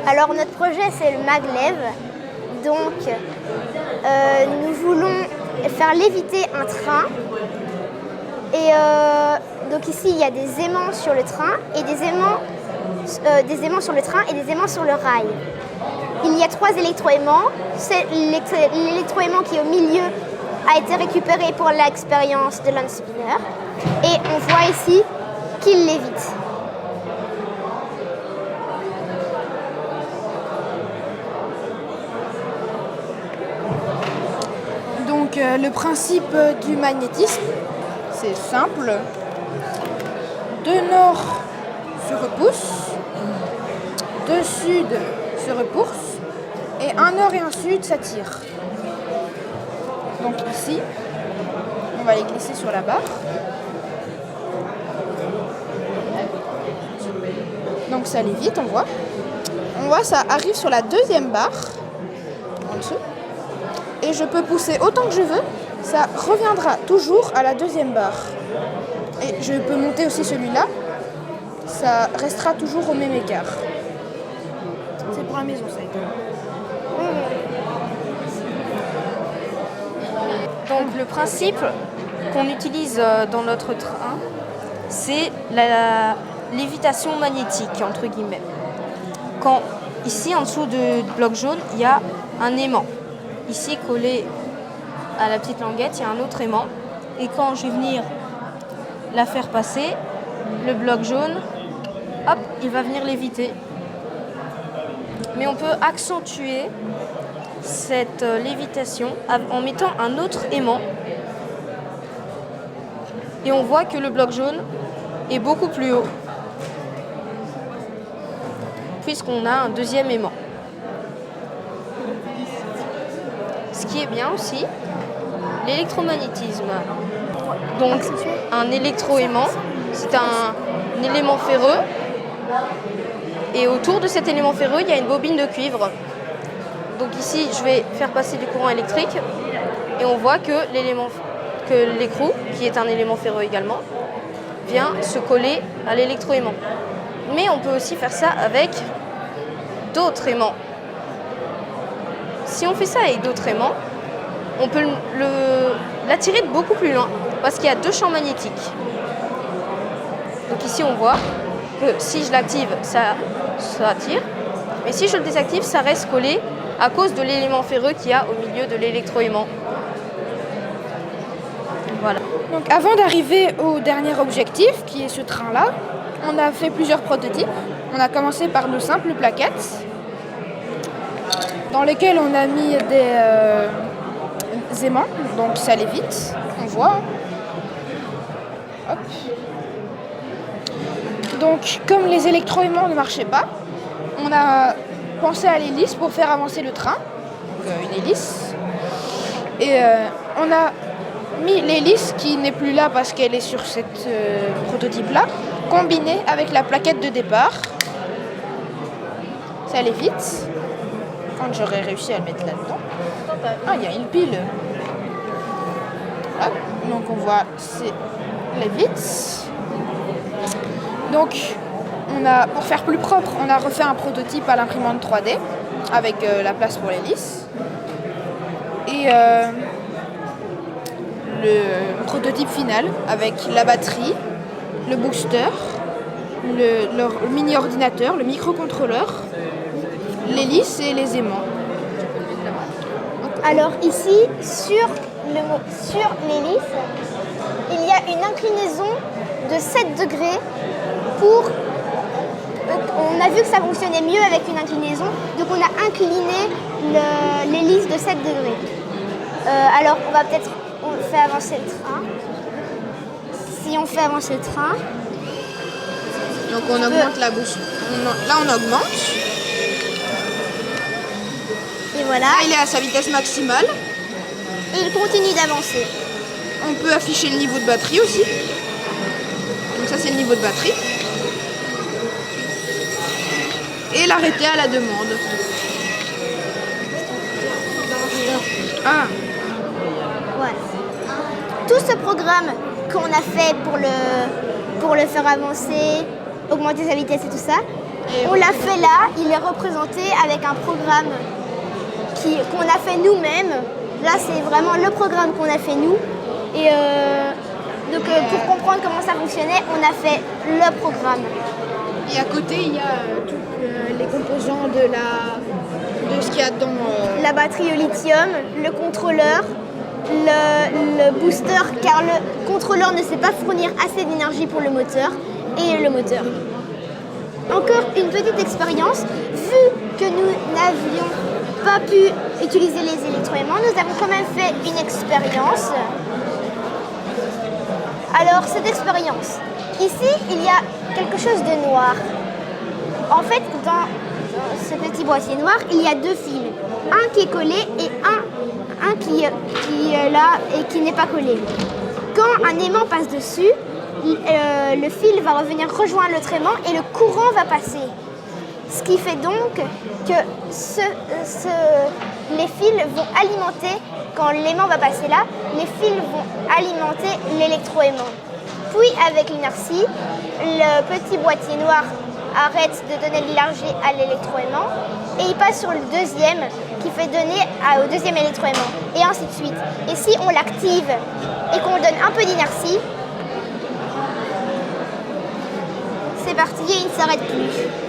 Alors notre projet c'est le maglev, donc nous voulons faire léviter un train et donc ici il y a des aimants sur le train et des aimants sur le train et des aimants sur le rail. Il y a 3 électroaimants, l'électroaimant qui est au milieu a été récupéré pour l'expérience de Landspinner et on voit ici qu'il lévite. Donc le principe du magnétisme, c'est simple. 2 nord se repoussent, 2 sud se repoussent et un nord et un sud s'attirent. Donc ici, on va les glisser sur la barre. Donc ça lévite, on voit. On voit, ça arrive sur la 2e barre, en dessous. Et je peux pousser autant que je veux, ça reviendra toujours à la 2e barre. Et je peux monter aussi celui-là, ça restera toujours au même écart. C'est pour la maison, ça. Donc le principe qu'on utilise dans notre train, c'est la lévitation magnétique, entre guillemets. Quand ici, en dessous du bloc jaune, il y a un aimant. Ici, collé à la petite languette, il y a un autre aimant. Et quand je vais venir la faire passer, le bloc jaune, hop, il va venir léviter. Mais on peut accentuer cette lévitation en mettant un autre aimant. Et on voit que le bloc jaune est beaucoup plus haut, puisqu'on a un 2e aimant. Ce qui est bien aussi, l'électromagnétisme. Donc un électroaimant, c'est un élément ferreux. Et autour de cet élément ferreux, il y a une bobine de cuivre. Donc ici, je vais faire passer du courant électrique. Et on voit que l'écrou, qui est un élément ferreux également, vient se coller à l'électroaimant. Mais on peut aussi faire ça avec d'autres aimants. Si on fait ça avec d'autres aimants, on peut l'attirer de beaucoup plus loin parce qu'il y a 2 champs magnétiques. Donc ici on voit que si je l'active, ça attire, mais si je le désactive, ça reste collé à cause de l'élément ferreux qu'il y a au milieu de l'électroaimant. Voilà. Donc avant d'arriver au dernier objectif, qui est ce train-là, on a fait plusieurs prototypes. On a commencé par nos simples plaquettes, dans lesquelles on a mis des aimants, donc ça lévite, on voit. Hop. Donc comme les électroaimants ne marchaient pas, on a pensé à l'hélice pour faire avancer le train, donc une hélice. Et on a mis l'hélice qui n'est plus là parce qu'elle est sur cette prototype-là, combinée avec la plaquette de départ. Ça allait vite. Quand j'aurais réussi à le mettre là-dedans. Ah, il y a une pile. Hop, donc on voit, c'est les vite. Donc, pour faire plus propre, on a refait un prototype à l'imprimante 3D avec la place pour l'hélice. Et le prototype final avec la batterie, le booster, le mini-ordinateur, le microcontrôleur, l'hélice et les aimants. Alors ici, sur l'hélice, il y a une inclinaison de 7 degrés pour... On a vu que ça fonctionnait mieux avec une inclinaison, donc on a incliné l'hélice de 7 degrés. Alors on fait avancer le train. Si on fait avancer le train... Donc on augmente la bouche. Là on augmente. Et voilà. Là il est à sa vitesse maximale. Et il continue d'avancer. On peut afficher le niveau de batterie aussi. Donc ça c'est le niveau de batterie. Et l'arrêter à la demande. Ah. Voilà. Tout ce programme qu'on a fait pour le faire avancer, augmenter sa vitesse et tout ça, On l'a fait là, il est représenté avec un programme qu'on a fait nous-mêmes. Là, c'est vraiment le programme qu'on a fait nous. Et donc, pour comprendre comment ça fonctionnait, on a fait le programme. Et à côté, il y a tous les composants de ce qu'il y a dans... La batterie au lithium, le contrôleur, le booster, car le contrôleur ne sait pas fournir assez d'énergie pour le moteur, et le moteur. Encore une petite expérience, vu que nous n'avions pas pu utiliser les électroaimants, nous avons quand même fait une expérience. Alors, cette expérience, ici, il y a quelque chose de noir. En fait, dans ce petit boîtier noir, il y a deux fils. Un qui est collé et un qui est là et qui n'est pas collé. Quand un aimant passe dessus, le fil va revenir rejoindre l'autre aimant et le courant va passer. Ce qui fait donc que les fils vont alimenter, quand l'aimant va passer là, les fils vont alimenter l'électroaimant. Puis avec l'inertie, le petit boîtier noir arrête de donner de l'énergie à l'électroaimant et il passe sur le deuxième qui fait donner au deuxième électroaimant et ainsi de suite. Et si on l'active et qu'on donne un peu d'inertie, c'est parti et il ne s'arrête plus.